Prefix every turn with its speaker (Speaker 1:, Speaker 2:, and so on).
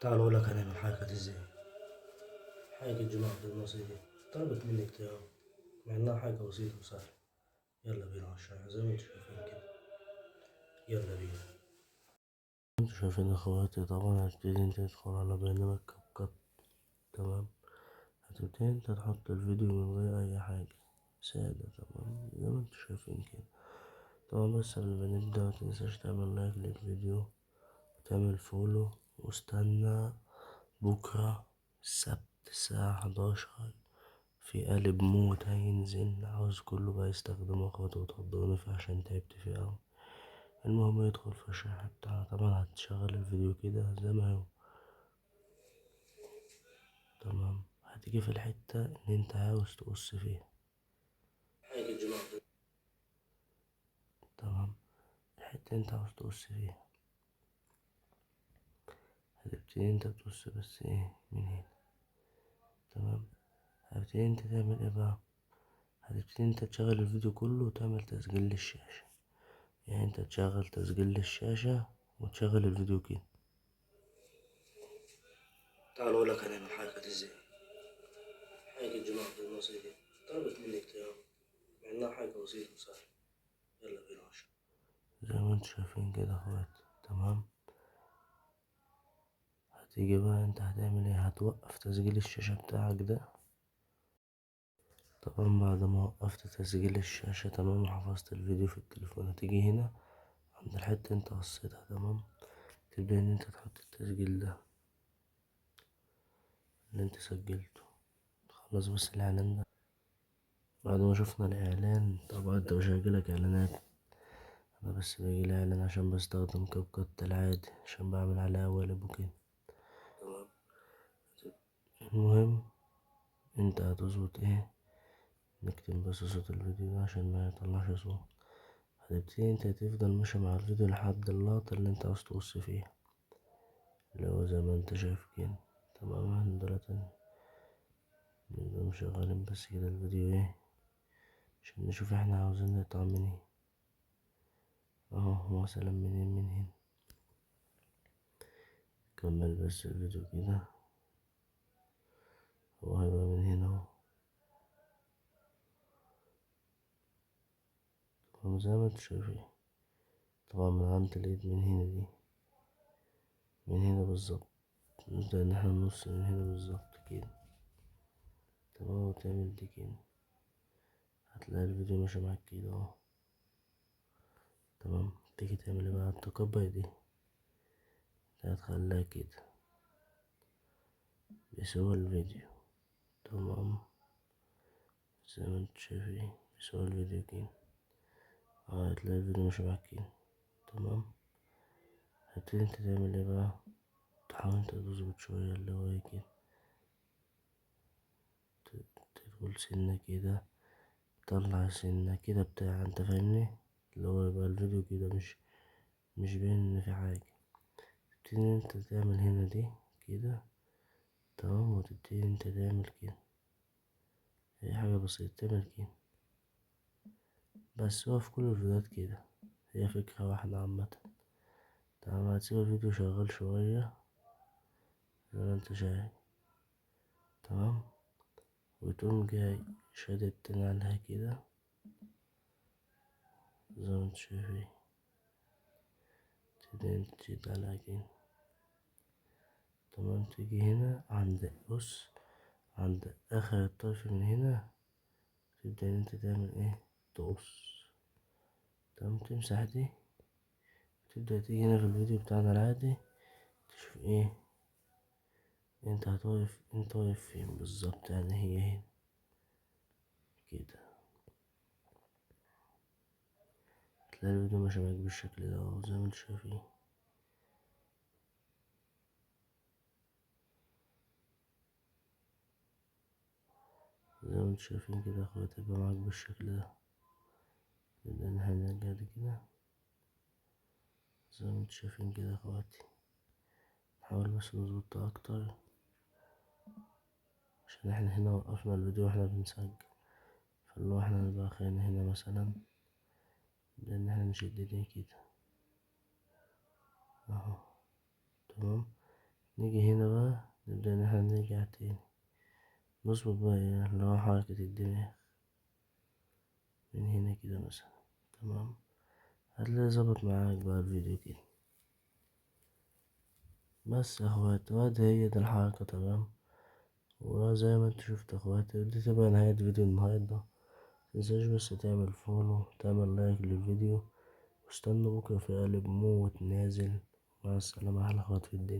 Speaker 1: تعال أقول لك هنعمل حركة ازاي. حركة جماعة عبد الناصر دي طلبت مني كتير أوي، مع إنها حاجة بسيطة وسهلة. يلا بينا على الشارع زي ما انتوا شايفين كده. يلا بينا. انتوا شايفين اخواتي، طبعا هتبتدي انت تدخل على برنامج كاب كات. تمام. هتبتدي انت تحط الفيديو من غير أي حاجة، سادة. تمام زي ما انتوا شايفين كده. طبعا بس قبل ما نبدأ متنساش تعمل لايك للفيديو وتعمل فولو، واستنى بكرة السبت الساعة 11 في قالب موت هينزل، عاوز كله بقى يستخدم اخواته وتقدروني فيه عشان تعبت فيه اوي. المهم يدخل في الشرح بتاعنا. طبعا هتشغل الفيديو كده زي ما هو. تمام. هتيجي في الحتة اللي انت عاوز تقص فيها. تمام. الحتة اللي انت عاوز تقص فيها هتبتدي انت تقص، بس ايه من هنا. تمام. هتبتدي انت تعمل ايه بقى؟ هتبتدي انت تشغل الفيديو كله وتعمل تسجيل للشاشة. يعني انت تشغل تسجيل للشاشة وتشغل الفيديو كده. تعال اقول لك هنعمل حركة ازاي. حركة جماعة عبد الناصر دي طلبت مني كتير أوي، مع إنها حاجة بسيطة وسهلة. يلا بينا عشان زي ما انتوا شايفين كده اخوات. تمام. هتيجي بقى انت هتعمل ايه؟ هتوقف تسجيل الشاشة بتاعك ده. طبعا بعد ما وقفت تسجيل الشاشة تمام وحفظت الفيديو في التليفون، هتيجي هنا عند الحتة انت قصيتها. تمام. تبدأ ان انت تحط التسجيل ده اللي انت سجلته. خلاص بس الاعلان ده بعد ما شفنا الاعلان. طبعا انت مش هيجيلك اعلانات، انا بس بيجيلي اعلان عشان بستخدم كاب كات العادي عشان بعمل عليه قوالب وكده. تمام. المهم انت هتظبط ايه، نكتم بس صوت الفيديو ده عشان ما يطلعش صوت. هتبتدي انت تفضل ماشي مع الفيديو لحد اللقطة اللي انت عاوز تقص فيها، اللي هو زي ما انت شايف كده. تمام. احنا دلوقتي نبقى مشغلين بس كده الفيديو ايه عشان نشوف احنا عاوزين نقطع منين. اهو مثلا منين من هنا. كمل بس الفيديو كده. هو هيبقى من هنا اهو. طبعا زي ما انتوا شايفين. طبعا من عند اليد من هنا دي، من هنا بالظبط. نبدأ ان احنا نص من هنا بالظبط كده. تمام. وتعمل دي كده. هتلاقي الفيديو ماشي معاك كده اهو. تمام. تيجي تعمل ايه بقى؟ التقبل دي هتخليها كده بيسوي الفيديو. تمام. زي ما انتوا شايفين بيسوي الفيديو كده. هتلاقي الفيديو ماشي معاك كده. تمام. هتبتدي انت تعمل ايه بقى؟ تحاول انت تظبط شوية اللي هو ايه كده. تدخل سنة كده، طلع سنة كده بتاع، انت فاهمني، اللي هو يبقى الفيديو كده مش باين ان في حاجة. تبتدي انت تعمل هنا دي كده. تمام. وتبتدي انت تعمل كده. هي حاجة بسيطة تعمل كده بس. هو في كل الفيديوهات كده، هي فكرة واحدة عامة. تمام. هتسيب الفيديو شغال شوية زي ما انت شايف. تمام. وتقوم جاي شادد تاني عليها كده زي ما انت شايفين. تبتدي انت تشد عليها كده. تمام. تيجي هنا عند بص عند آخر الطرف من هنا. تبدأ ان انت تعمل ايه؟ تقص. تمام. تمسح دي. تبدأ تيجي هنا في الفيديو بتاعنا العادي تشوف ايه انت واقف فين بالظبط. يعني هي هنا كده. تلاقي الفيديو ماشي معاك بالشكل ده اهو زي ما انتوا شايفين. زي ما انتوا شايفين كده يا اخويا، تبقى معاك بالشكل ده. نبدأ ان احنا نرجع دي كده زي ما انتوا شايفين كده يا اخواتي. نحاول بس نظبطها اكتر عشان احنا هنا وقفنا الفيديو واحنا بنسجل، فاللي هو احنا نبقى خلينا هنا مثلا. نبدأ ان احنا نشد دي كده اهو. تمام. نيجي هنا بقى نبدأ ان احنا نرجع تاني، نظبط بقى ايه اللي هو حركة الدماغ من هنا كده مثلا. تمام، هتلاقي ظبط معاك بقى الفيديو كده. بس يا اخوات، وادي هي دي الحركة. تمام، وزي ما انت شفت يا اخوات، دي تبقى نهاية فيديو النهاردة. متنساش بس تعمل فولو، تعمل لايك للفيديو، واستنى بكرة في قالب موت نازل. مع السلامة، أحلى أخوات في الدنيا.